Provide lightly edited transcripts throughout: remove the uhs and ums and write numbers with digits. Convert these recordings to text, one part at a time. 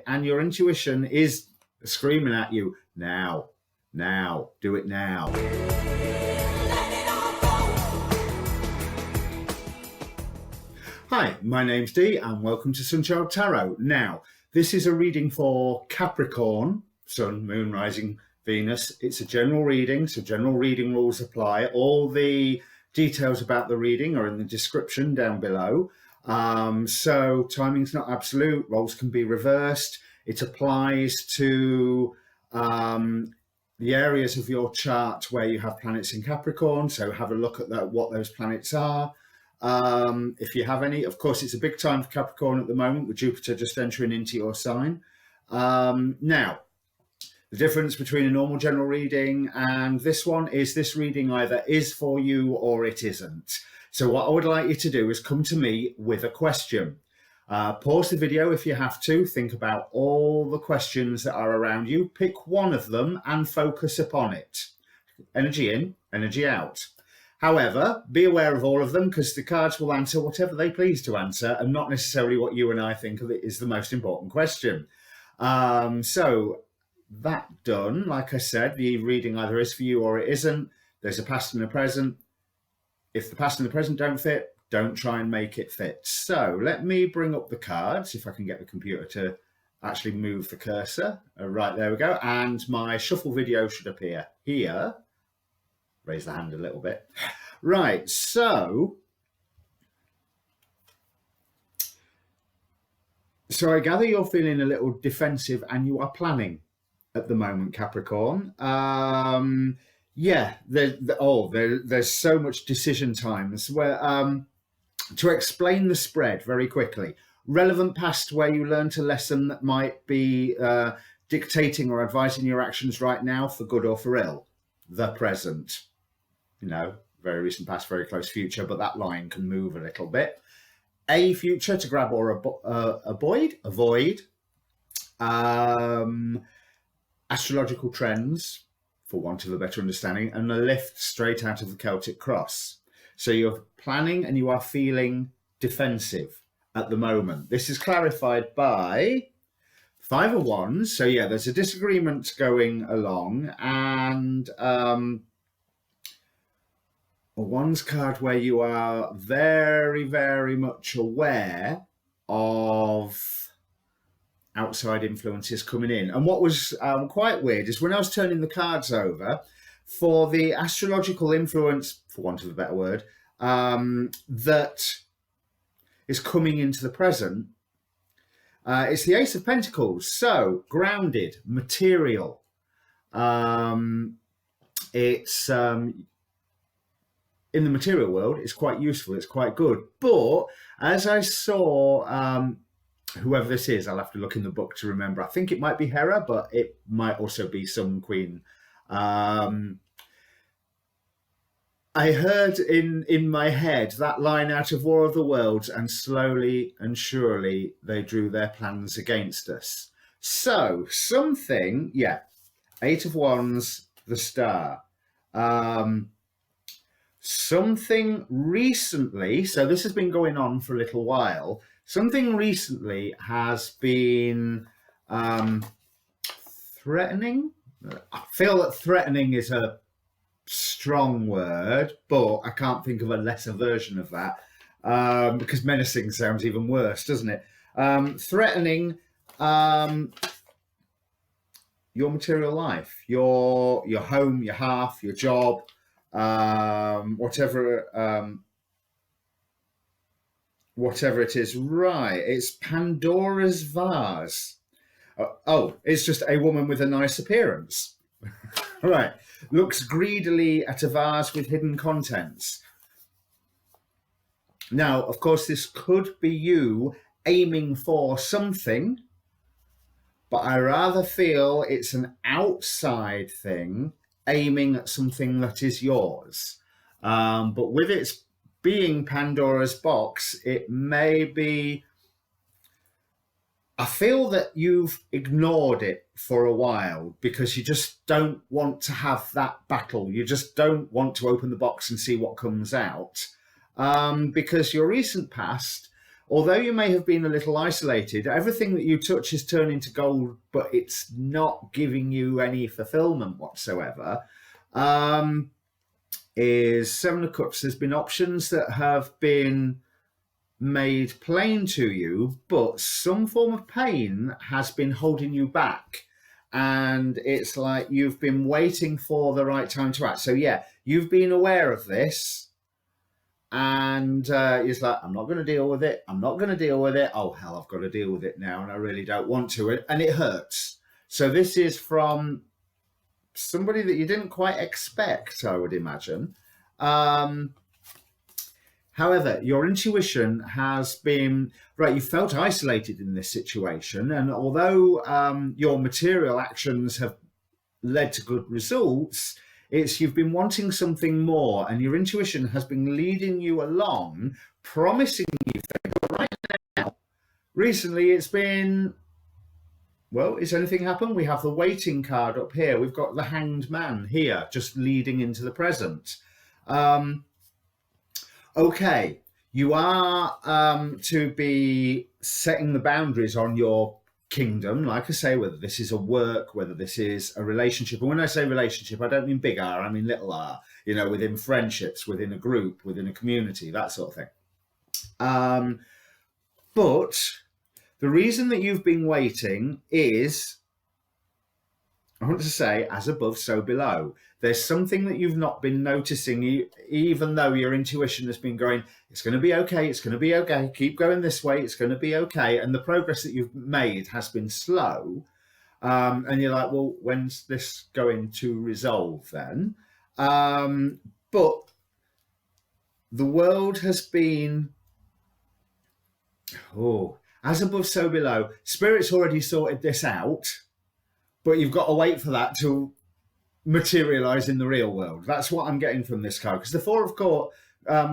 and your intuition is screaming at you, now, do it now. Hi, my name's Dee and welcome to Sunchild Tarot. Now, this is a reading for Capricorn, Sun, Moon, Rising, Venus. It's a general reading, so general reading rules apply. All the details about the reading are in the description down below. So timing's not absolute, roles can be reversed. It applies to the areas of your chart where you have planets in Capricorn, so have a look at what those planets are. If you have any. Of course, it's a big time for Capricorn at the moment with Jupiter just entering into your sign. Now, the difference between a normal general reading and this one is this reading either is for you or it isn't. So what I would like you to do is come to me with a question. Pause the video if you have to. Think about all the questions that are around you. Pick one of them and focus upon it. Energy in, energy out. However, be aware of all of them because the cards will answer whatever they please to answer and not necessarily what you and I think of it is the most important question. So that done, like I said, the reading either is for you or it isn't. There's a past and a present. If the past and the present don't fit, don't try and make it fit. So let me bring up the cards, if I can get the computer to actually move the cursor. Right, there we go. And my shuffle video should appear here. Raise the hand a little bit. Right, so I gather you're feeling a little defensive and you are planning at the moment, Capricorn. Yeah, there's so much decision times where to explain the spread very quickly. Relevant past where you learned a lesson that might be dictating or advising your actions right now for good or for ill. The present, you know, very recent past, very close future, but that line can move a little bit. A future to grab or avoid. Astrological trends, for want of a better understanding, and a lift straight out of the Celtic cross. So you're planning and you are feeling defensive at the moment. This is clarified by 5 of Wands. So yeah, there's a disagreement going along, and a Wands card where you are very, very much aware of outside influences coming in. And what was quite weird is when I was turning the cards over, for the astrological influence, for want of a better word, that is coming into the present, it's the Ace of Pentacles. So grounded, material. It's in the material world, it's quite useful, it's quite good. But as I saw, whoever this is, I'll have to look in the book to remember. I think it might be Hera, but it might also be some queen. I heard in my head that line out of War of the Worlds, and slowly and surely they drew their plans against us. So something, yeah, 8 of Wands, the Star. Something recently, so this has been going on for a little while, something recently has been threatening. I feel that threatening is a strong word, but I can't think of a lesser version of that because menacing sounds even worse, doesn't it? Threatening your material life, your home, your hearth, your job, whatever it is. Right, it's Pandora's vase. Oh, it's just a woman with a nice appearance. Right, looks greedily at a vase with hidden contents. Now, of course, this could be you aiming for something, but I rather feel it's an outside thing aiming at something that is yours. But with its being Pandora's box, it may be, I feel that you've ignored it for a while because you just don't want to have that battle. You just don't want to open the box and see what comes out. Because your recent past although you may have been a little isolated, everything that you touch is turning to gold, but it's not giving you any fulfillment whatsoever. Is Seven of Cups. There's been options that have been made plain to you, but some form of pain has been holding you back. And it's like you've been waiting for the right time to act. So yeah, you've been aware of this, and it's like, I'm not going to deal with it. I'm not going to deal with it. Oh, hell, I've got to deal with it now, and I really don't want to. And it hurts. So this is from somebody that you didn't quite expect, I would imagine. However, your intuition has been, right, you felt isolated in this situation. And although your material actions have led to good results, it's you've been wanting something more, and your intuition has been leading you along, promising you things. But right now, recently, it's been, well, has anything happened? We have the waiting card up here. We've got the Hanged Man here, just leading into the present. Okay, you are to be setting the boundaries on your kingdom. Like I say, whether this is a work, whether this is a relationship. And when I say relationship, I don't mean big R, I mean little r, you know, within friendships, within a group, within a community, that sort of thing. But the reason that you've been waiting is, I want to say, as above, so below. There's something that you've not been noticing, even though your intuition has been going, it's going to be okay, it's going to be okay, keep going this way, it's going to be okay. And the progress that you've made has been slow. And you're like, well, when's this going to resolve then? But the world has been, as above, so below. Spirit's already sorted this out, but you've got to wait for that to materialize in the real world. That's what I'm getting from this card, because the Four of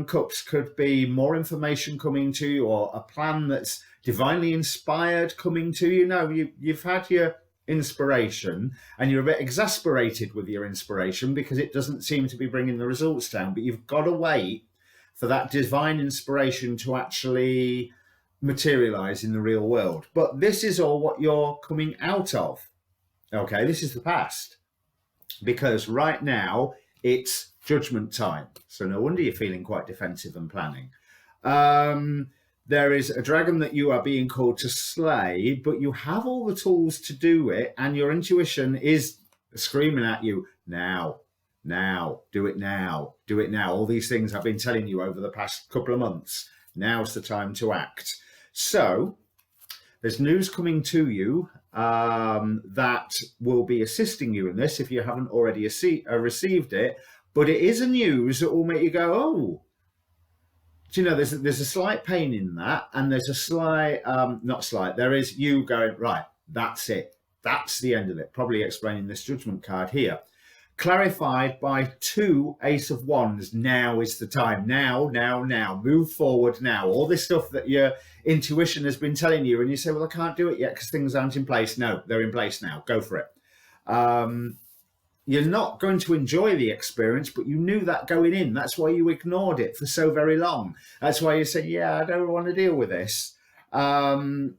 Cups could be more information coming to you, or a plan that's divinely inspired coming to you. No, you've had your inspiration, and you're a bit exasperated with your inspiration because it doesn't seem to be bringing the results down, but you've got to wait for that divine inspiration to actually materialize in the real world. But this is all what you're coming out of. Okay, this is the past, because right now it's judgment time. So no wonder you're feeling quite defensive and planning. There is a dragon that you are being called to slay, but you have all the tools to do it, and your intuition is screaming at you, now, do it now, do it now. All these things I've been telling you over the past couple of months. Now's the time to act. So there's news coming to you that will be assisting you in this if you haven't already received it. But it is a news that will make you go, oh, do you know, there's a slight pain in that, and there's a slight, not slight, there is you going, right, that's it. That's the end of it. Probably explaining this judgment card here. Clarified by 2 Ace of Wands. Now is the time. Now. Move forward now. All this stuff that your intuition has been telling you, and you say, well, I can't do it yet because things aren't in place. No, they're in place now. Go for it. You're not going to enjoy the experience, but you knew that going in. That's why you ignored it for so very long. That's why you said, yeah, I don't want to deal with this. But a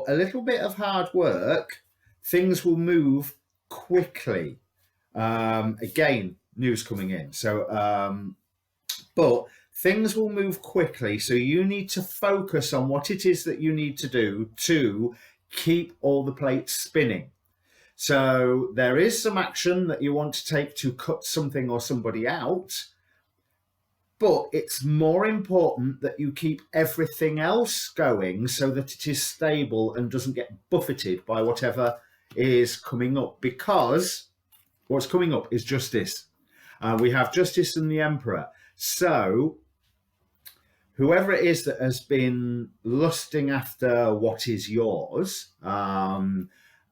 little bit of hard work, things will move quickly. Again, news coming in. So, but things will move quickly. So you need to focus on what it is that you need to do to keep all the plates spinning. So there is some action that you want to take to cut something or somebody out, but it's more important that you keep everything else going so that it is stable and doesn't get buffeted by whatever is coming up, because what's coming up is justice. We have justice and the Emperor. So whoever it is that has been lusting after what is yours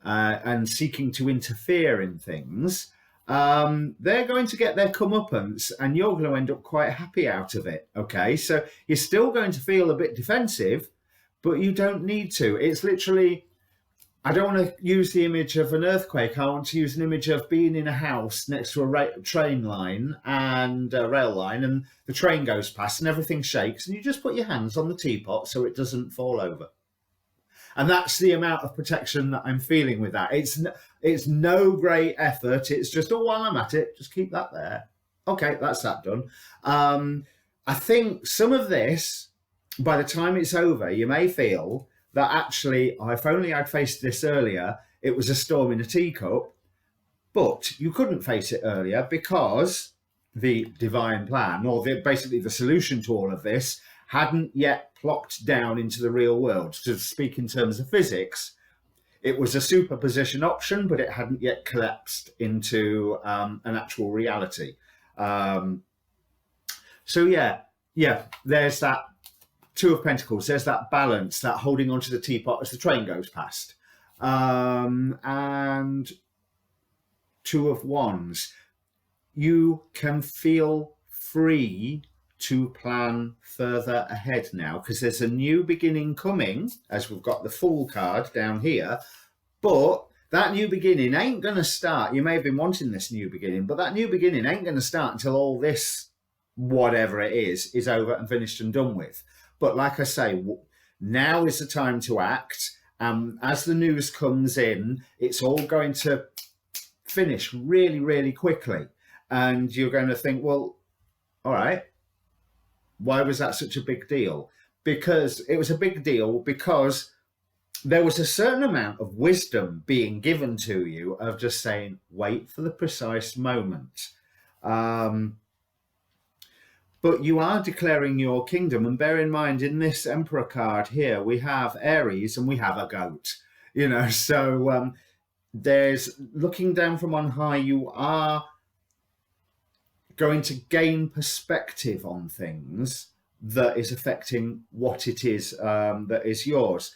and seeking to interfere in things, they're going to get their comeuppance, and you're going to end up quite happy out of it. Okay, so you're still going to feel a bit defensive, but you don't need to. It's literally, I don't want to use the image of an earthquake. I want to use an image of being in a house next to a train line and a rail line, and the train goes past and everything shakes, and you just put your hands on the teapot so it doesn't fall over. And that's the amount of protection that I'm feeling with that. It's no great effort. It's just, oh, while I'm at it, just keep that there. Okay, that's that done. I think some of this, by the time it's over, you may feel that actually, if only I'd faced this earlier, it was a storm in a teacup. But you couldn't face it earlier because the divine plan, or basically the solution to all of this, hadn't yet plopped down into the real world. To speak in terms of physics, it was a superposition option, but it hadn't yet collapsed into an actual reality. So yeah, there's that Two of Pentacles. There's that balance, that holding onto the teapot as the train goes past. And Two of Wands. You can feel free to plan further ahead now, because there's a new beginning coming, as we've got the Fool card down here. But that new beginning ain't going to start. You may have been wanting this new beginning, but that new beginning ain't going to start until all this, whatever it is over and finished and done with. But like I say, now is the time to act. As the news comes in, it's all going to finish really, really quickly. And you're going to think, well, all right, why was that such a big deal? Because it was a big deal because there was a certain amount of wisdom being given to you of just saying, wait for the precise moment. But you are declaring your kingdom. And bear in mind, in this Emperor card here, we have Aries and we have a goat. So there's looking down from on high, you are going to gain perspective on things that is affecting what it is that is yours.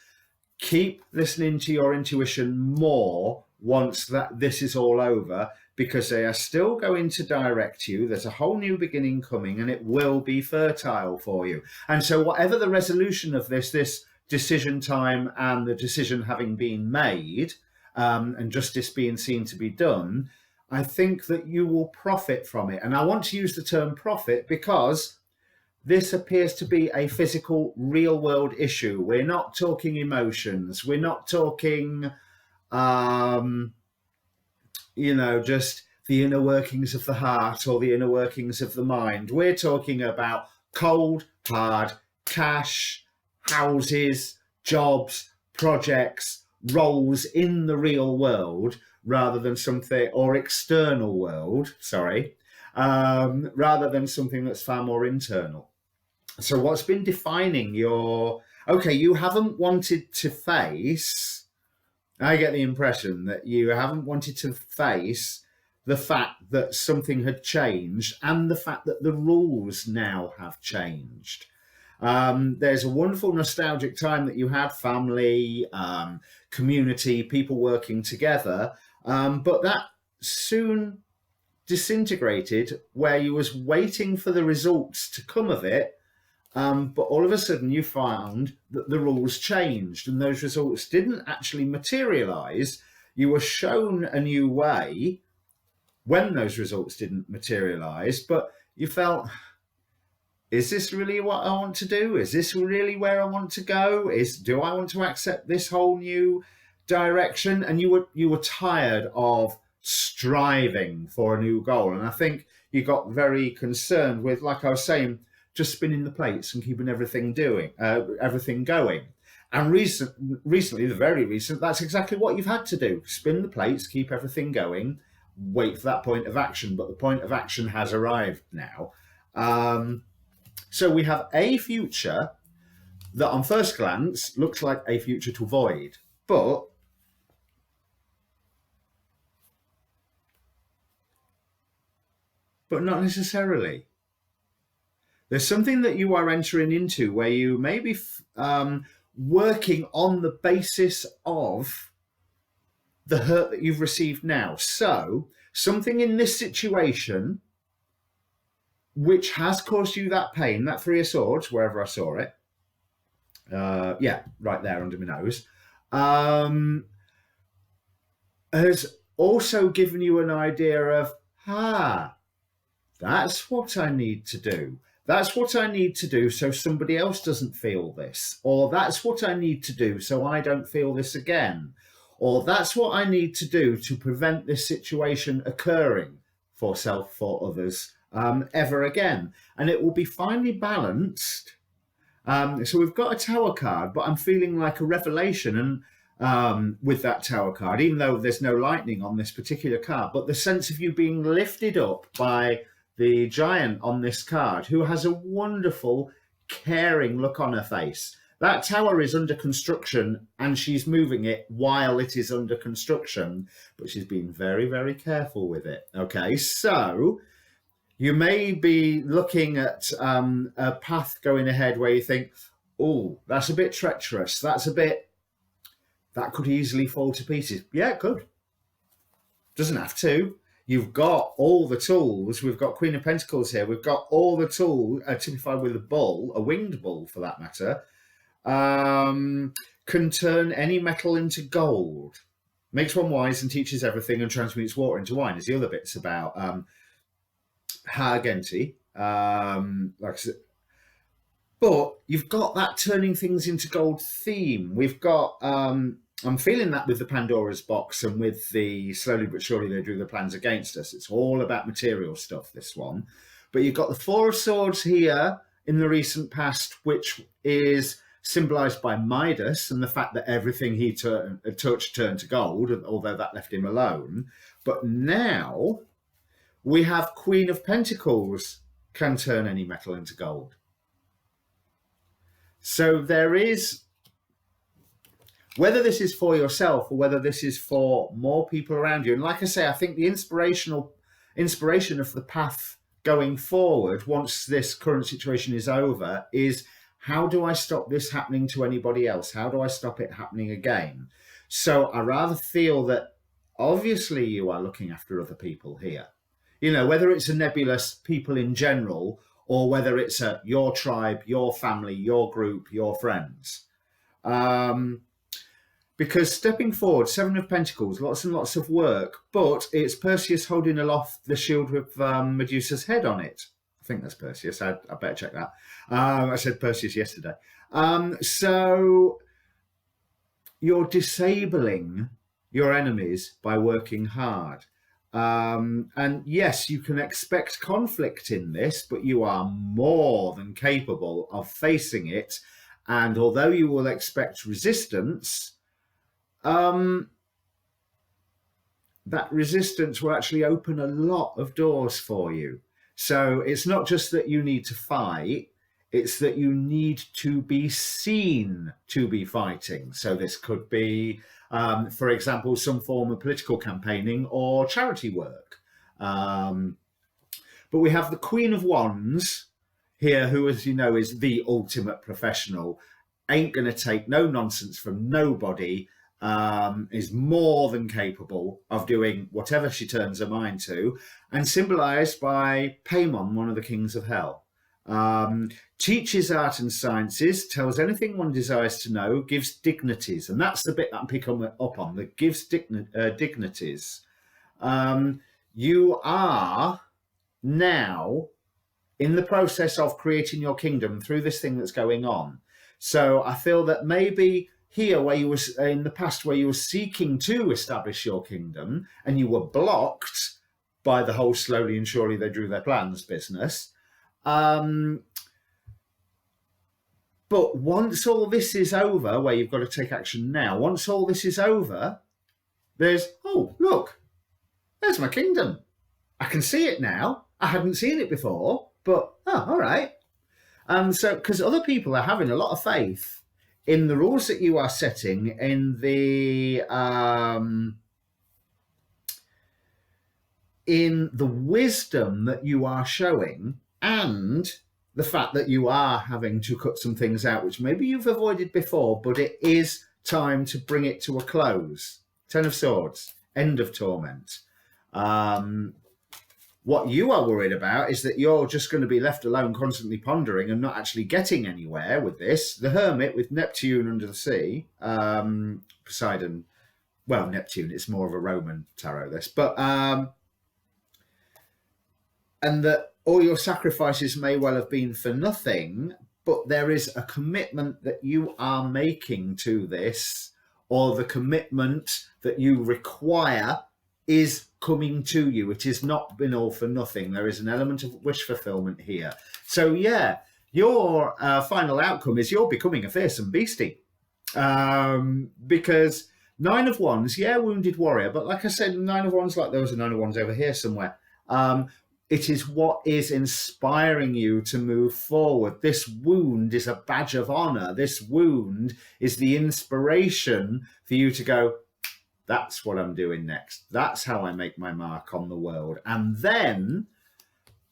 Keep listening to your intuition more once this is all over, because they are still going to direct you. There's a whole new beginning coming, and it will be fertile for you. And so whatever the resolution of this decision time and the decision having been made, and justice being seen to be done, I think that you will profit from it. And I want to use the term profit because this appears to be a physical, real world issue. We're not talking emotions. We're not talking, just the inner workings of the heart or the inner workings of the mind. We're talking about cold, hard cash, houses, jobs, projects, roles in the real world, rather than something, or external world, rather than something that's far more internal. So what's been defining you haven't wanted to face, I get the impression that you haven't wanted to face the fact that something had changed and the fact that the rules now have changed. There's a wonderful nostalgic time that you had, family, community, people working together, but that soon disintegrated where you was waiting for the results to come of it. But all of a sudden you found that the rules changed and those results didn't actually materialize. You were shown a new way when those results didn't materialize, but you felt, is this really what I want to do? Is this really where I want to go? Do I want to accept this whole new direction? And you were tired of striving for a new goal. And I think you got very concerned with, like I was saying, just spinning the plates and keeping everything going. And recently, the very recent, that's exactly what you've had to do. Spin the plates, keep everything going, wait for that point of action. But the point of action has arrived now. So we have a future that on first glance looks like a future to avoid, but not necessarily. There's something that you are entering into where you may be working on the basis of the hurt that you've received now. So something in this situation which has caused you that pain, that Three of Swords, wherever I saw it. Right there under my nose. has also given you an idea of, that's what I need to do. That's what I need to do so somebody else doesn't feel this. Or that's what I need to do so I don't feel this again. Or that's what I need to do to prevent this situation occurring for self, for others, ever again. And it will be finely balanced. So we've got a Tower card, but I'm feeling like a revelation and with that Tower card, even though there's no lightning on this particular card, but the sense of you being lifted up by the giant on this card, who has a wonderful, caring look on her face. That tower is under construction and she's moving it while it is under construction, but she's being very, very careful with it. Okay, so you may be looking at a path going ahead where you think, oh, that's a bit treacherous. That could easily fall to pieces. Yeah, it could. Doesn't have to. You've got all the tools. We've got Queen of Pentacles here. We've got all the tools, typified with a bull, a winged bull for that matter, can turn any metal into gold. Makes one wise and teaches everything and transmutes water into wine, as the other bits about Hargenti. Like I said. But you've got that turning things into gold theme. We've got... I'm feeling that with the Pandora's box and with the slowly but surely they drew the plans against us. It's all about material stuff, this one. But you've got the Four of Swords here in the recent past, which is symbolized by Midas and the fact that everything he touched turned to gold, although that left him alone. But now we have Queen of Pentacles can turn any metal into gold. So there is... whether this is for yourself or whether this is for more people around you. And like I say, I think the inspiration of the path going forward, once this current situation is over, is how do I stop this happening to anybody else? How do I stop it happening again? So I rather feel that obviously you are looking after other people here. You know, whether it's a nebulous people in general or whether it's your tribe, your family, your group, your friends. Because stepping forward, Seven of Pentacles, lots and lots of work, but it's Perseus holding aloft the shield with Medusa's head on it. I think that's Perseus. I better check that. I said Perseus yesterday. So you're disabling your enemies by working hard. And yes, you can expect conflict in this, but you are more than capable of facing it. And although you will expect resistance, that resistance will actually open a lot of doors for you. So it's not just that you need to fight, it's that you need to be seen to be fighting. So this could be, for example, some form of political campaigning or charity work. But we have the Queen of Wands here, who, as you know, is the ultimate professional, ain't going to take no nonsense from nobody, is more than capable of doing whatever she turns her mind to, and symbolized by Paimon, one of the kings of hell. Teaches art and sciences, tells anything one desires to know, gives dignities, and that's the bit that I'm picking up on, that gives dignities. You are now in the process of creating your kingdom through this thing that's going on. So I feel that maybe here, where you was in the past, where you were seeking to establish your kingdom and you were blocked by the whole slowly and surely they drew their plans business. But once all this is over, where you've got to take action now, once all this is over, there's, oh, look, there's my kingdom. I can see it now. I hadn't seen it before, but, oh, all right. So, because other people are having a lot of faith in the rules that you are setting, in the wisdom that you are showing, and the fact that you are having to cut some things out, which maybe you've avoided before, but it is time to bring it to a close. Ten of Swords, end of torment. What you are worried about is that you're just going to be left alone constantly pondering and not actually getting anywhere with this. The Hermit with Neptune under the sea, Poseidon well, Neptune, it's more of a Roman tarot, this, but and that all your sacrifices may well have been for nothing, but there is a commitment that you are making to this, or the commitment that you require is coming to you. It has not been all for nothing. There is an element of wish fulfillment here. So yeah, your final outcome is you're becoming a fearsome beastie, because Nine of Wands, yeah, wounded warrior, but like I said, Nine of Wands, like there was a Nine of Wands over here somewhere. It is what is inspiring you to move forward. This wound is a badge of honor. This wound is the inspiration for you to go, that's what I'm doing next. That's how I make my mark on the world. And then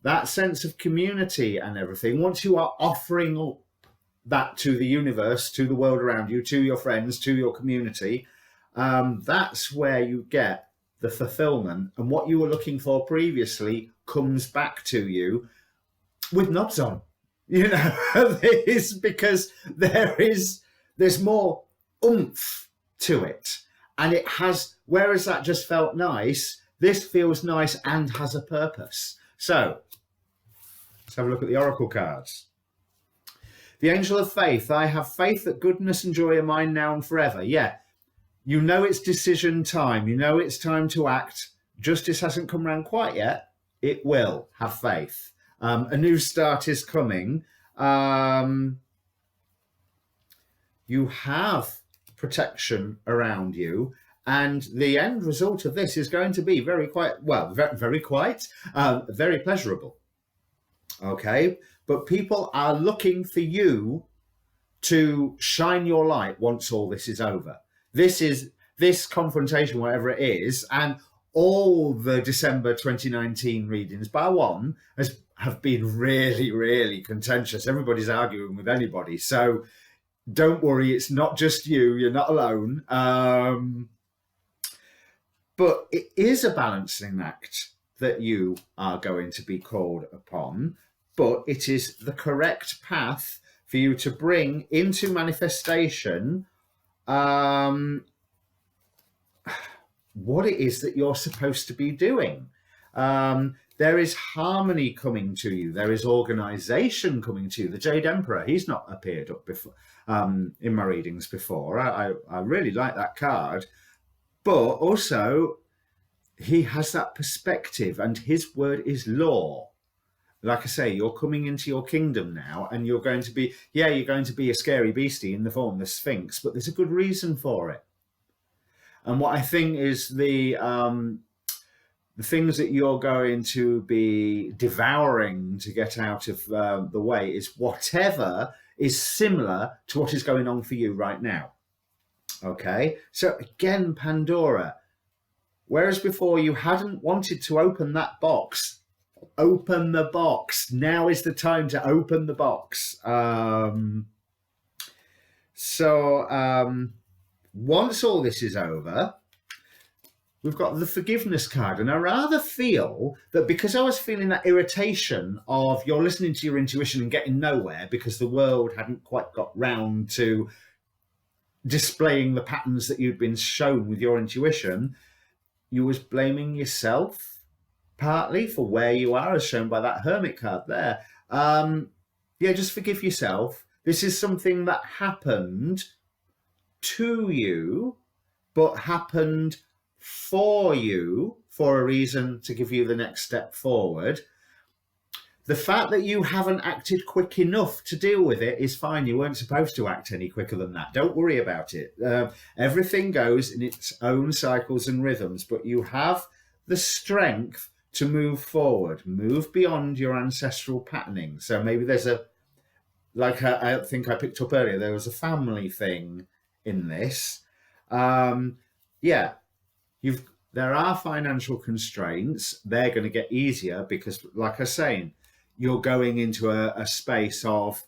that sense of community and everything, once you are offering up that to the universe, to the world around you, to your friends, to your community, that's where you get the fulfillment, and what you were looking for previously comes back to you with knobs on. You know, it's because there's more oomph to it, and it has, whereas that just felt nice, this feels nice and has a purpose. So let's have a look at the oracle cards. The Angel of Faith. I have faith that goodness and joy are mine now and forever. Yeah, you know it's decision time. You know it's time to act. Justice hasn't come around quite yet. It will. Have faith. A new start is coming. You have protection around you. And the end result of this is going to be very pleasurable. Okay? But people are looking for you to shine your light once all this is over. This confrontation, whatever it is, and all the December 2019 readings, bar one, have been really, really contentious. Everybody's arguing with anybody. So don't worry, it's not just you. You're not alone. But it is a balancing act that you are going to be called upon, but it is the correct path for you to bring into manifestation what it is that you're supposed to be doing. There is harmony coming to you. There is organization coming to you. The Jade Emperor, he's not appeared up before in my readings before. I really like that card. But also, he has that perspective, and his word is law. Like I say, you're coming into your kingdom now, and you're going to be a scary beastie in the form of the Sphinx, but there's a good reason for it. And what I think is the things that you're going to be devouring to get out of the way is whatever is similar to what is going on for you right now. Okay, so again, Pandora, whereas before you hadn't wanted to open that box, open the box. Now is the time to open the box. Once all this is over, we've got the forgiveness card. And I rather feel that because I was feeling that irritation of you're listening to your intuition and getting nowhere because the world hadn't quite got round to displaying the patterns that you'd been shown with your intuition, you was blaming yourself partly for where you are, as shown by that Hermit card there. Just forgive yourself. This is something that happened to you, but happened for you for a reason to give you the next step forward. The fact that you haven't acted quick enough to deal with it is fine. You weren't supposed to act any quicker than that. Don't worry about it. Everything goes in its own cycles and rhythms, but you have the strength to move forward, move beyond your ancestral patterning. So maybe there's I think I picked up earlier, there was a family thing in this. There are financial constraints. They're going to get easier because, like I was saying, you're going into a space of,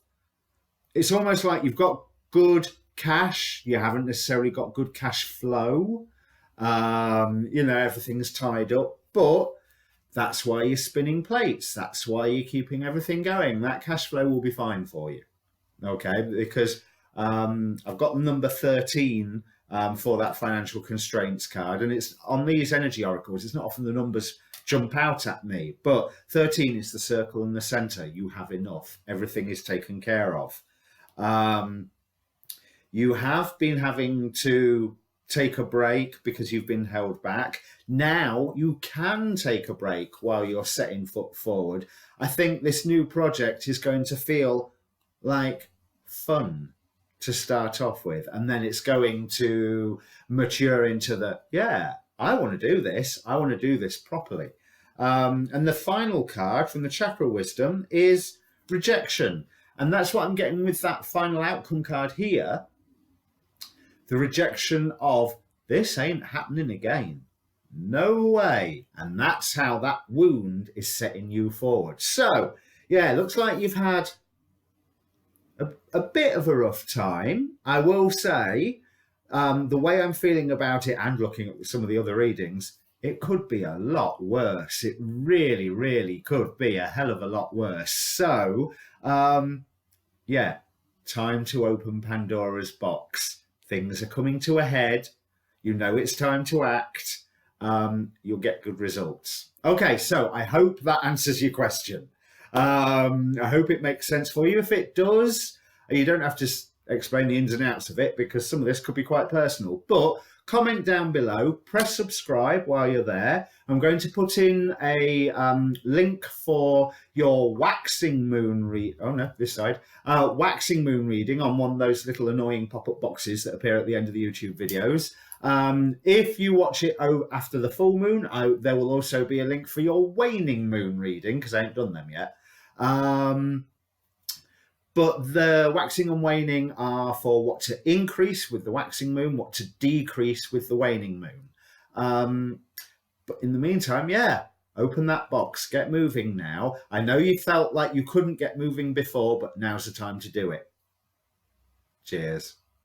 it's almost like you've got good cash. You haven't necessarily got good cash flow. Everything's tied up, but that's why you're spinning plates. That's why you're keeping everything going. That cash flow will be fine for you. Okay, because I've got number 13 for that financial constraints card. And it's on these energy oracles, it's not often the numbers jump out at me, but 13 is the circle in the center. You have enough. Everything is taken care of. You have been having to take a break because you've been held back. Now you can take a break while you're setting foot forward. I think this new project is going to feel like fun to start off with, and then it's going to mature into the, yeah, I want to do this. I want to do this properly. And the final card from the chakra wisdom is rejection. And that's what I'm getting with that final outcome card here. The rejection of, this ain't happening again. No way. And that's how that wound is setting you forward. So, yeah, it looks like you've had a bit of a rough time. I will say, the way I'm feeling about it and looking at some of the other readings, it could be a lot worse. It really, really could be a hell of a lot worse. So, yeah, time to open Pandora's box. Things are coming to a head. You know it's time to act. You'll get good results. Okay, so I hope that answers your question. I hope it makes sense for you. If it does, you don't have to explain the ins and outs of it because some of this could be quite personal. But comment down below, press subscribe while you're there. I'm going to put in a link for your waxing moon waxing moon reading on one of those little annoying pop-up boxes that appear at the end of the YouTube videos. If you watch it after the full moon, there will also be a link for your waning moon reading because I ain't done them yet. But the waxing and waning are for what to increase with the waxing moon, what to decrease with the waning moon. But in the meantime, yeah, open that box, get moving now. I know you felt like you couldn't get moving before, but now's the time to do it. Cheers.